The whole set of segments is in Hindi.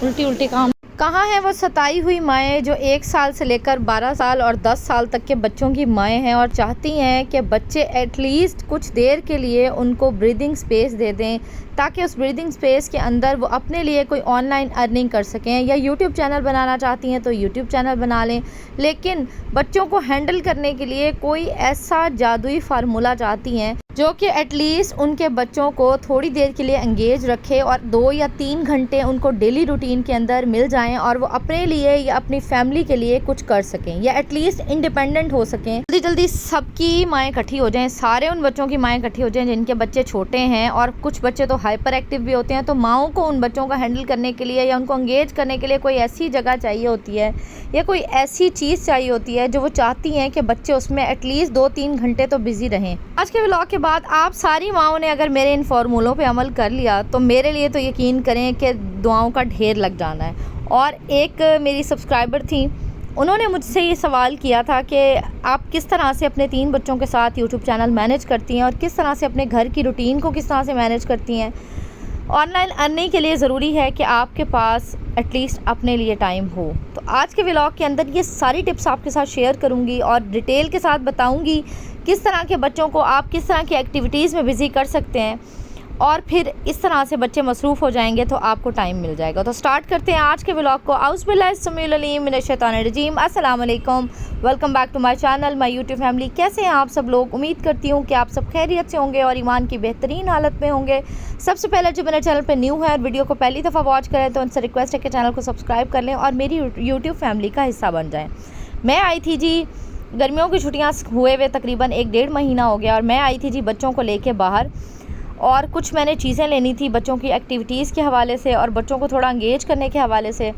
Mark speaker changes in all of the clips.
Speaker 1: उल्टी उल्टी काम। कहाँ हैं वो सताई हुई माएँ जो 1 साल से लेकर 12 साल और 10 साल तक के बच्चों की माएँ हैं और चाहती हैं कि बच्चे एटलीस्ट कुछ देर के लिए उनको ब्रीदिंग स्पेस दे दें, ताकि उस ब्रीदिंग स्पेस के अंदर वो अपने लिए कोई ऑनलाइन अर्निंग कर सकें, या यूट्यूब चैनल बनाना चाहती हैं तो यूट्यूब चैनल बना लें। लेकिन बच्चों को हैंडल करने के लिए कोई ऐसा जादुई फार्मूला चाहती हैं जो कि एटलीस्ट उनके बच्चों को थोड़ी देर के लिए एंगेज रखे और 2 या 3 घंटे उनको डेली रूटीन के अंदर मिल जाएं और वो अपने लिए या अपनी फैमिली के लिए कुछ कर सकें, या एटलीस्ट इंडिपेंडेंट हो सकें। जल्दी जल्दी सबकी माएँ इकट्ठी हो जाएं, सारे उन बच्चों की माएँ इकट्ठी हो जाएं जिनके बच्चे छोटे हैं, और कुछ बच्चे तो हाइपर एक्टिव भी होते हैं। तो माओं को उन बच्चों का हैंडल करने के लिए या उनको एंगेज करने के लिए कोई ऐसी जगह चाहिए होती है या कोई ऐसी चीज़ चाहिए होती है जो वो चाहती हैं कि बच्चे उसमें एटलीस्ट 2-3 घंटे तो बिजी रहें। आज के व्लॉग के बाद आप सारी माओं ने अगर मेरे इन फार्मूलों पे अमल कर लिया तो मेरे लिए तो यकीन करें कि दुआओं का ढेर लग जाना है। और एक मेरी सब्सक्राइबर थी, उन्होंने मुझसे ये सवाल किया था कि आप किस तरह से अपने 3 बच्चों के साथ यूट्यूब चैनल मैनेज करती हैं और किस तरह से अपने घर की रूटीन को किस तरह से मैनेज करती हैं। ऑनलाइन अर्निंग के लिए ज़रूरी है कि आपके पास एटलीस्ट अपने लिए टाइम हो। तो आज के व्लॉग के अंदर ये सारी टिप्स आपके साथ शेयर करूंगी और डिटेल के साथ बताऊंगी किस तरह के बच्चों को आप किस तरह की एक्टिविटीज़ में बिज़ी कर सकते हैं, और फिर इस तरह से बच्चे मसरूफ़ हो जाएंगे तो आपको टाइम मिल जाएगा। तो स्टार्ट करते हैं आज के व्लॉग को। औज़ुबिल्लाहिस्समीउल-अलीम, अस्सलाम वालेकुम, welcome back to my channel, my YouTube family. कैसे हैं आप सब लोग? उम्मीद करती हूँ कि आप सब खैरियत से होंगे और ईमान की बेहतरीन हालत में होंगे। सबसे पहले जो मेरे चैनल पर न्यू है और वीडियो को पहली दफ़ा वॉच करें तो उनसे रिक्वेस्ट है कि चैनल को सब्सक्राइब कर लें और मेरी यूट्यूब फैमिली का हिस्सा बन जाएँ। मैं आई थी जी, गर्मियों की छुट्टियाँ हुए हुए तकरीबन 1-1.5 महीना हो गया, और मैं आई थी जी बच्चों को लेके बाहर, और कुछ मैंने चीज़ें लेनी थी बच्चों की एक्टिविटीज़ के हवाले से और बच्चों को थोड़ा एंगेज करने के हवाले से।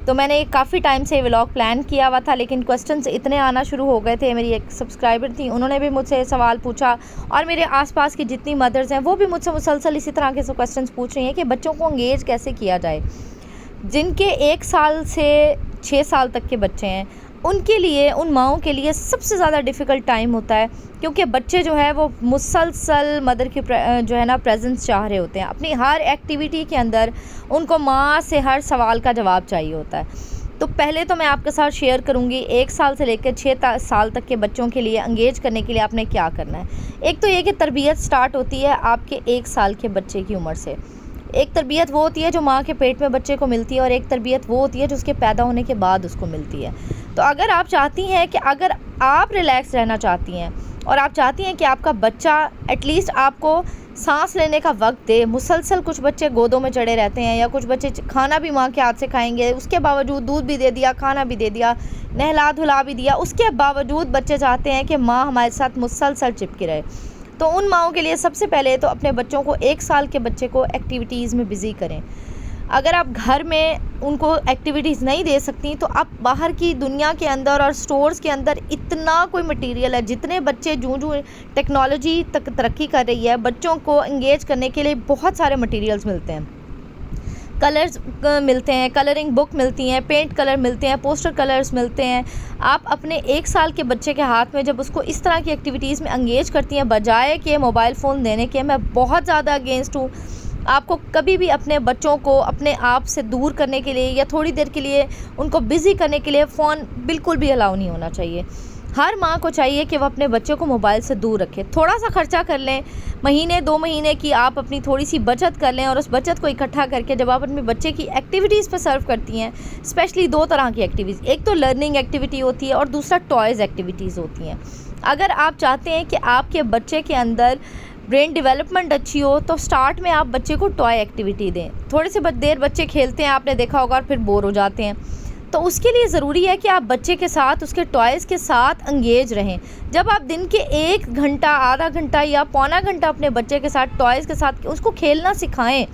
Speaker 1: तो मैंने काफ़ी टाइम से व्लॉग प्लान किया हुआ था, लेकिन क्वेश्चंस इतने आना शुरू हो गए थे। मेरी एक सब्सक्राइबर थी, उन्होंने भी मुझसे सवाल पूछा, और मेरे आसपास की जितनी मदर्स हैं वो भी मुझसे मुसलसल इसी तरह के क्वेश्चंस पूछ रही हैं कि बच्चों को एंगेज कैसे किया जाए। जिनके 1 साल से 6 साल तक के बच्चे हैं, उनके लिए, उन माओं के लिए सबसे ज़्यादा डिफ़िकल्ट टाइम होता है, क्योंकि बच्चे जो है वो मुसलसल मदर की जो है ना प्रेजेंस चाह रहे होते हैं। अपनी हर एक्टिविटी के अंदर उनको माँ से हर सवाल का जवाब चाहिए होता है। तो पहले तो मैं आपके साथ शेयर करूँगी 1 साल से लेकर 6 साल तक के बच्चों के लिए एंगेज करने के लिए आपने क्या करना है। एक तो ये कि तरबियत स्टार्ट होती है आपके 1 साल के बच्चे की उम्र से। एक तरबियत वो होती है जो माँ के पेट में बच्चे को मिलती है, और एक तरबियत वो होती है जो उसके पैदा होने के बाद उसको मिलती है। तो अगर आप चाहती हैं कि अगर आप रिलैक्स रहना चाहती हैं और आप चाहती हैं कि आपका बच्चा एटलीस्ट आपको सांस लेने का वक्त दे, मुसलसल कुछ बच्चे गोदों में चढ़े रहते हैं, या कुछ बच्चे खाना भी माँ के हाथ से खाएंगे, उसके बावजूद दूध भी दे दिया, खाना भी दे दिया, नहला धुला भी दिया, उसके बावजूद बच्चे चाहते हैं कि माँ हमारे साथ मुसलसल चिपकी रहे। तो उन माओं के लिए सबसे पहले तो अपने बच्चों को, 1 साल के बच्चे को एक्टिविटीज़ में बिज़ी करें। अगर आप घर में उनको एक्टिविटीज़ नहीं दे सकती तो आप बाहर की दुनिया के अंदर और स्टोर्स के अंदर इतना कोई मटेरियल है, जितने बच्चे जूं टेक्नोलॉजी तक तरक्की कर रही है, बच्चों को एंगेज करने के लिए बहुत सारे मटेरियल्स मिलते हैं। कलर्स मिलते हैं, कलरिंग बुक मिलती हैं, पेंट कलर मिलते हैं, पोस्टर कलर्स मिलते हैं। आप अपने 1 साल के बच्चे के हाथ में जब उसको इस तरह की एक्टिविटीज़ में एंगेज करती हैं बजाय कि मोबाइल फ़ोन देने के, मैं बहुत ज़्यादा अगेंस्ट हूँ। आपको कभी भी अपने बच्चों को अपने आप से दूर करने के लिए या थोड़ी देर के लिए उनको बिज़ी करने के लिए फ़ोन बिल्कुल भी अलाउ नहीं होना चाहिए। हर माँ को चाहिए कि वह अपने बच्चे को मोबाइल से दूर रखे। थोड़ा सा खर्चा कर लें, महीने 2 महीने की आप अपनी थोड़ी सी बचत कर लें, और उस बचत को इकट्ठा करके जब आप अपने बच्चे की एक्टिविटीज़ पर सर्व करती हैं, स्पेशली 2 तरह की एक्टिविटीज़, एक तो लर्निंग एक्टिविटी होती है और दूसरा टॉयज़ एक्टिविटीज़ होती हैं। अगर आप चाहते हैं कि आपके बच्चे के अंदर ब्रेन डेवलपमेंट अच्छी हो तो स्टार्ट में आप बच्चे को टॉय एक्टिविटी दें। थोड़ी सी देर बच्चे खेलते हैं, आपने देखा होगा, और फिर बोर हो जाते हैं। तो उसके लिए ज़रूरी है कि आप बच्चे के साथ, उसके टॉयज़ के साथ एंगेज रहें। जब आप दिन के 1 घंटा, आधा घंटा या पौना घंटा अपने बच्चे के साथ, टॉयज़ के साथ उसको खेलना सिखाएं,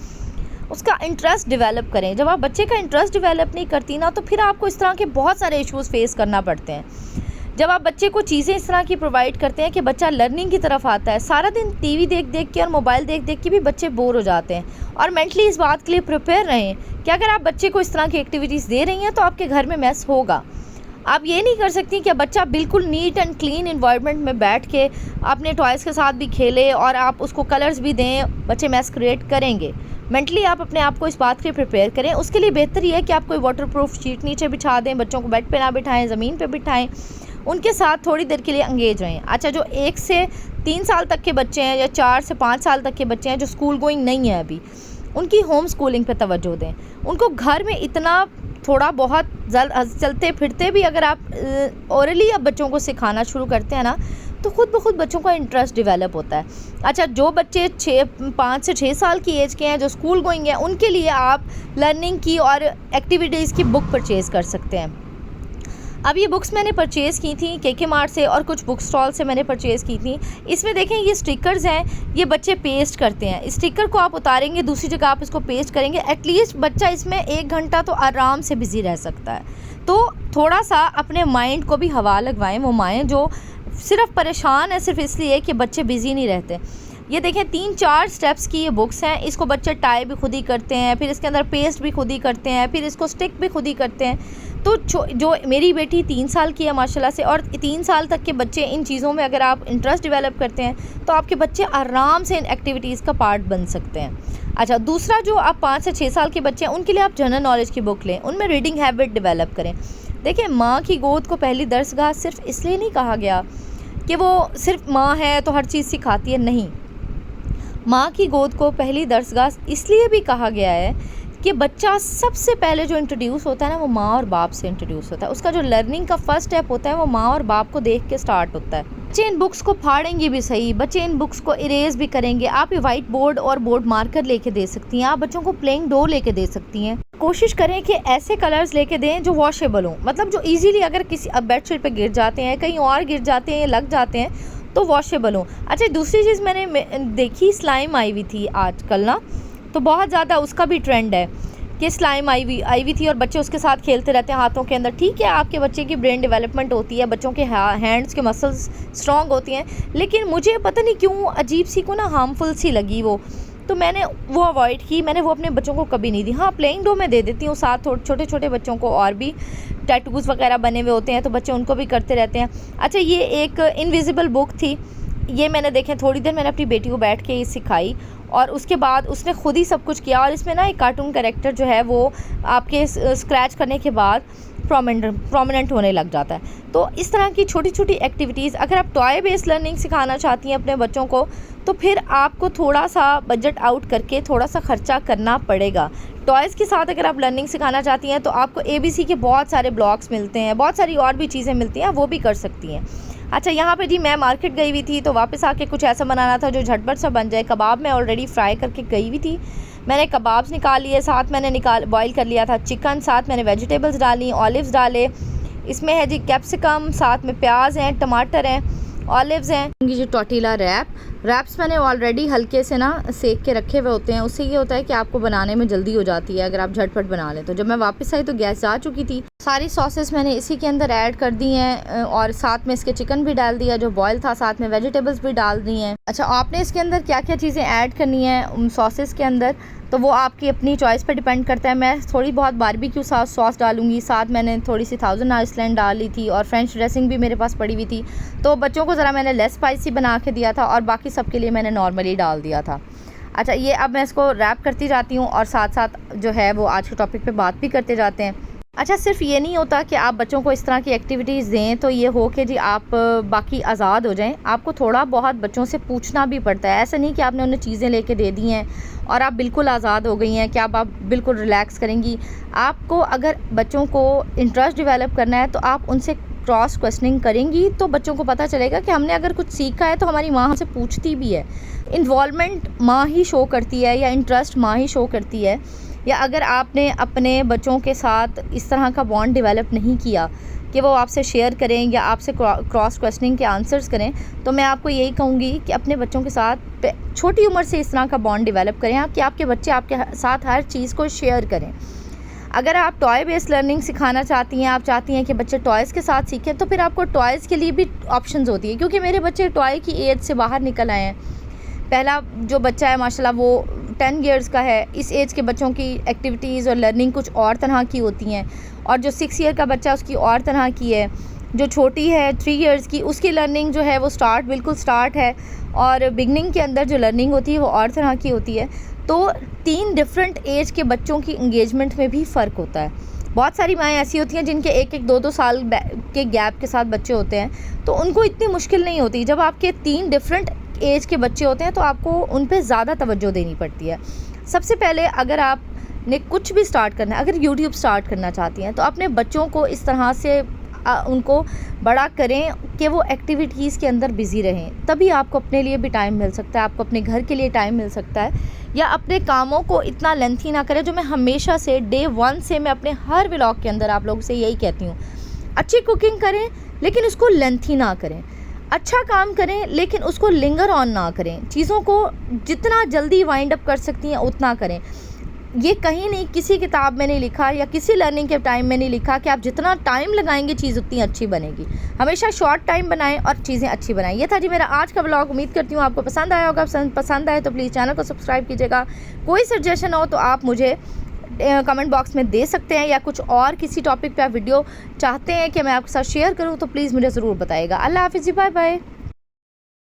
Speaker 1: उसका इंटरेस्ट डेवलप करें। जब आप बच्चे का इंटरेस्ट डेवलप नहीं करती ना, तो फिर आपको इस तरह के बहुत सारे इश्यूज़ फेस करना पड़ते हैं। जब आप बच्चे को चीज़ें इस तरह की प्रोवाइड करते हैं कि बच्चा लर्निंग की तरफ आता है, सारा दिन टीवी देख देख के और मोबाइल देख देख के भी बच्चे बोर हो जाते हैं। और मेंटली इस बात के लिए प्रिपेयर रहें कि अगर आप बच्चे को इस तरह की एक्टिविटीज़ दे रही हैं तो आपके घर में मैस होगा। आप ये नहीं कर सकती कि बच्चा बिल्कुल नीट एंड क्लीन इन्वायरमेंट में बैठ के अपने टॉयज़ के साथ भी खेले और आप उसको कलर्स भी दें, बच्चे मैस क्रिएट करेंगे। मेंटली आप अपने आप को इस बात के लिए प्रिपेयर करें। उसके लिए बेहतर ये है कि आप कोई वाटरप्रूफ शीट नीचे बिछा दें, बच्चों को बेड पे ना बिठाएं, ज़मीन पे बिठाएं, उनके साथ थोड़ी देर के लिए एंगेज रहें। अच्छा, जो 1 से 3 साल तक के बच्चे हैं या 4 से 5 साल तक के बच्चे हैं जो स्कूल गोइंग नहीं है अभी, उनकी होम स्कूलिंग पे तवज्जो दें। उनको घर में इतना थोड़ा बहुत चलते फिरते भी अगर आप ओरली अब बच्चों को सिखाना शुरू करते हैं ना, तो ख़ुद ब खुद बच्चों का इंटरेस्ट डेवलप होता है। अच्छा, जो बच्चे 5 से 6 साल की एज के हैं जो स्कूल गोइंग हैं, उनके लिए आप लर्निंग की और एक्टिविटीज़ की बुक परचेज़ कर सकते हैं। अब ये बुक्स मैंने परचेज़ की थी के मार्ट से और कुछ बुक स्टॉल से मैंने परचेज़ की थी। इसमें देखें ये स्टिकर्स हैं, ये बच्चे पेस्ट करते हैं। स्टिकर को आप उतारेंगे, दूसरी जगह आप इसको पेस्ट करेंगे, एटलीस्ट बच्चा इसमें 1 घंटा तो आराम से बिज़ी रह सकता है। तो थोड़ा सा अपने माइंड को भी हवा लगवाएं, वो माएँ जो सिर्फ परेशान है सिर्फ इसलिए कि बच्चे बिज़ी नहीं रहते। ये देखें 3-4 स्टेप्स की ये बुक्स हैं। इसको बच्चे टाई भी खुद ही करते हैं, फिर इसके अंदर पेस्ट भी खुद ही करते हैं, फिर इसको स्टिक भी खुद ही करते हैं। तो जो मेरी बेटी 3 साल की है माशाल्लाह से, और 3 साल तक के बच्चे इन चीज़ों में अगर आप इंटरेस्ट डेवलप करते हैं तो आपके बच्चे आराम से इन एक्टिविटीज़ का पार्ट बन सकते हैं। अच्छा, दूसरा जो आप 5 से 6 साल के बच्चे हैं उनके लिए आप जनरल नॉलेज की बुक लें, उनमें रीडिंग हैबिट डेवलप करें। देखिए, माँ की गोद को पहली दरसगाह सिर्फ इसलिए नहीं कहा गया कि वो सिर्फ माँ है तो हर चीज़ सिखाती है, नहीं। माँ की गोद को पहली दरसगाह इसलिए भी कहा गया है कि बच्चा सबसे पहले जो इंट्रोड्यूस होता है ना, वो माँ और बाप से इंट्रोड्यूस होता है। उसका जो लर्निंग का फर्स्ट स्टेप होता है वो माँ और बाप को देख के स्टार्ट होता है। बच्चे इन बुक्स को फाड़ेंगे भी सही, बच्चे इन बुक्स को इरेज भी करेंगे। आप ये वाइट बोर्ड और बोर्ड मार्कर लेके दे सकती हैं, आप बच्चों को प्लेइंग डो लेके दे सकती हैं। कोशिश करें कि ऐसे कलर्स लेके दें जो वॉशेबल हों, मतलब जो ईजीली अगर किसी बेडशीट पे गिर जाते हैं, कहीं और गिर जाते हैं, लग जाते हैं, तो वॉशेबल हो। अच्छा, दूसरी चीज़ मैंने देखी, स्लाइम आई हुई थी आजकल ना, तो बहुत ज़्यादा उसका भी ट्रेंड है कि स्लाइम आई हुई थी और बच्चे उसके साथ खेलते रहते हैं हाथों के अंदर। ठीक है, आपके बच्चे की ब्रेन डेवलपमेंट होती है, बच्चों के हैंड्स के मसल्स स्ट्रॉन्ग होती हैं, लेकिन मुझे पता नहीं क्यों अजीब सी को ना हार्मफुल सी लगी वो, तो मैंने वो अवॉइड की। मैंने वो अपने बच्चों को कभी नहीं दी। हाँ, प्लेइंग डो मैं दे देती हूँ साथ, छोटे छोटे बच्चों को, और भी टैटूज़ वगैरह बने हुए होते हैं तो बच्चे उनको भी करते रहते हैं। अच्छा, ये एक इनविजिबल बुक थी, ये मैंने देखें थोड़ी देर मैंने अपनी बेटी को बैठ के ये सिखाई और उसके बाद उसने खुद ही सब कुछ किया। और इसमें ना एक कार्टून कैरेक्टर जो है वो आपके स्क्रैच करने के बाद प्रोमिनेंट होने लग जाता है। तो इस तरह की छोटी छोटी एक्टिविटीज़, अगर आप टॉय बेस्ड लर्निंग सिखाना चाहती हैं अपने बच्चों को, तो फिर आपको थोड़ा सा बजट आउट करके थोड़ा सा ख़र्चा करना पड़ेगा। टॉयज़ के साथ अगर आप लर्निंग सिखाना चाहती हैं तो आपको ABC के बहुत सारे ब्लॉक्स मिलते हैं, बहुत सारी और भी चीज़ें मिलती हैं, वो भी कर सकती हैं। अच्छा, यहाँ पे जी मैं मार्केट गई हुई थी तो वापस आके कुछ ऐसा बनाना था जो झटपट सा बन जाए। कबाब मैं ऑलरेडी फ्राई करके गई हुई थी, मैंने कबाब्स निकाल लिए, साथ मैंने बॉईल कर लिया था चिकन, साथ मैंने वेजिटेबल्स डाली, ऑलिव्स डाले, इसमें है जी कैप्सिकम, साथ में प्याज हैं, टमाटर हैं, ऑलिव्स हैं। ये जो टोर्टिला रैप्स मैंने ऑलरेडी हल्के से ना सेक के रखे हुए होते हैं, उससे ये होता है कि आपको बनाने में जल्दी हो जाती है अगर आप झटपट बना लें। तो जब मैं वापस आई तो गैस जा चुकी थी। सारी सॉसेस मैंने इसी के अंदर ऐड कर दी हैं और साथ में इसके चिकन भी डाल दिया जो बॉयल था, साथ में वेजिटेबल्स भी डाल दी हैं। अच्छा, आपने इसके अंदर क्या क्या चीज़ें ऐड करनी है सॉसेस के अंदर, तो वो आपकी अपनी चॉइस पर डिपेंड करता है। मैं थोड़ी बहुत बारबेक्यू सॉस डालूंगी, साथ मैंने थोड़ी सी थाउजेंड आइसलैंड डाल ली थी और फ्रेंच ड्रेसिंग भी मेरे पास पड़ी हुई थी। तो बच्चों को ज़रा मैंने लेस स्पाइसी बना के दिया था और बाकी सब के लिए मैंने नॉर्मली डाल दिया था। अच्छा, ये अब मैं इसको रैप करती जाती हूँ और साथ साथ जो है वो आज के टॉपिक पे बात भी करते जाते हैं। अच्छा, सिर्फ ये नहीं होता कि आप बच्चों को इस तरह की एक्टिविटीज़ दें तो ये हो कि जी आप बाकी आज़ाद हो जाएं। आपको थोड़ा बहुत बच्चों से पूछना भी पड़ता है। ऐसा नहीं कि आपने उन्हें चीज़ें लेके दे दी हैं और आप बिल्कुल आज़ाद हो गई हैं कि आप बिल्कुल रिलैक्स करेंगी। आपको अगर बच्चों को इंटरेस्ट डेवलप करना है तो आप उनसे क्रॉस क्वेश्चनिंग करेंगी तो बच्चों को पता चलेगा कि हमने अगर कुछ सीखा है तो हमारी माँ हमसे पूछती भी है। इन्वॉल्वमेंट माँ ही शो करती है या इंटरेस्ट माँ ही शो करती है। या अगर आपने अपने बच्चों के साथ इस तरह का बॉन्ड डेवलप नहीं किया कि वो आपसे शेयर करें या आपसे क्रॉस क्वेश्चनिंग के आंसर्स करें, तो मैं आपको यही कहूँगी कि अपने बच्चों के साथ छोटी उम्र से इस तरह का बॉन्ड डेवलप करें कि आपके बच्चे आपके साथ हर चीज़ को शेयर करें। अगर आप टॉय बेस्ड लर्निंग सिखाना चाहती हैं, आप चाहती हैं कि बच्चे टॉयज़ के साथ सीखें, तो फिर आपको टॉयज़ के लिए भी ऑप्शंस होती है। क्योंकि मेरे बच्चे टॉय की एज से बाहर निकल आए हैं। पहला जो बच्चा है माशाल्लाह वो 10 इयर्स का है। इस एज के बच्चों की एक्टिविटीज़ और लर्निंग कुछ और तरह की होती हैं और जो 6 ईयर का बच्चा उसकी और तरह की है। जो छोटी है 3 इयर्स की, उसकी लर्निंग जो है वो बिल्कुल स्टार्ट है और बिगनिंग के अंदर जो लर्निंग होती है वो और तरह की होती है। तो 3 डिफरेंट एज के बच्चों की इंगेजमेंट में भी फ़र्क होता है। बहुत सारी माएँ ऐसी होती हैं जिनके 1-1, 2-2 साल के गैप के साथ बच्चे होते हैं, तो उनको इतनी मुश्किल नहीं होती। जब आपके 3 डिफरेंट एज के बच्चे होते हैं तो आपको उन पे ज़्यादा तवज्जो देनी पड़ती है। सबसे पहले अगर आपने कुछ भी स्टार्ट करना है, अगर यूट्यूब स्टार्ट करना चाहती हैं, तो अपने बच्चों को इस तरह से उनको बड़ा करें कि वो एक्टिविटीज़ के अंदर बिज़ी रहें, तभी आपको अपने लिए भी टाइम मिल सकता है, आपको अपने घर के लिए टाइम मिल सकता है। या अपने कामों को इतना लेंथी ना करें, जो मैं हमेशा से डे 1 से मैं अपने हर व्लॉग के अंदर आप लोगों से यही कहती हूँ। अच्छी कुकिंग करें लेकिन उसको लेंथी ना करें, अच्छा काम करें लेकिन उसको लिंगर ऑन ना करें, चीज़ों को जितना जल्दी वाइंड अप कर सकती हैं उतना करें। ये कहीं नहीं, किसी किताब में नहीं लिखा या किसी लर्निंग के टाइम में नहीं लिखा कि आप जितना टाइम लगाएंगे चीज़ उतनी अच्छी बनेगी। हमेशा शॉर्ट टाइम बनाएं और चीज़ें अच्छी बनाएं। ये था जी मेरा आज का व्लॉग। उम्मीद करती हूँ आपको पसंद आया होगा। पसंद आए तो प्लीज़ चैनल को सब्सक्राइब कीजिएगा। कोई सजेशन हो तो आप मुझे कमेंट बॉक्स में दे सकते हैं, या कुछ और किसी टॉपिक पे आप वीडियो चाहते हैं कि मैं आपके साथ शेयर करूँ तो प्लीज़ मुझे ज़रूर बताइएगा। अल्लाह हाफ़िज़ जी, बाय बाय।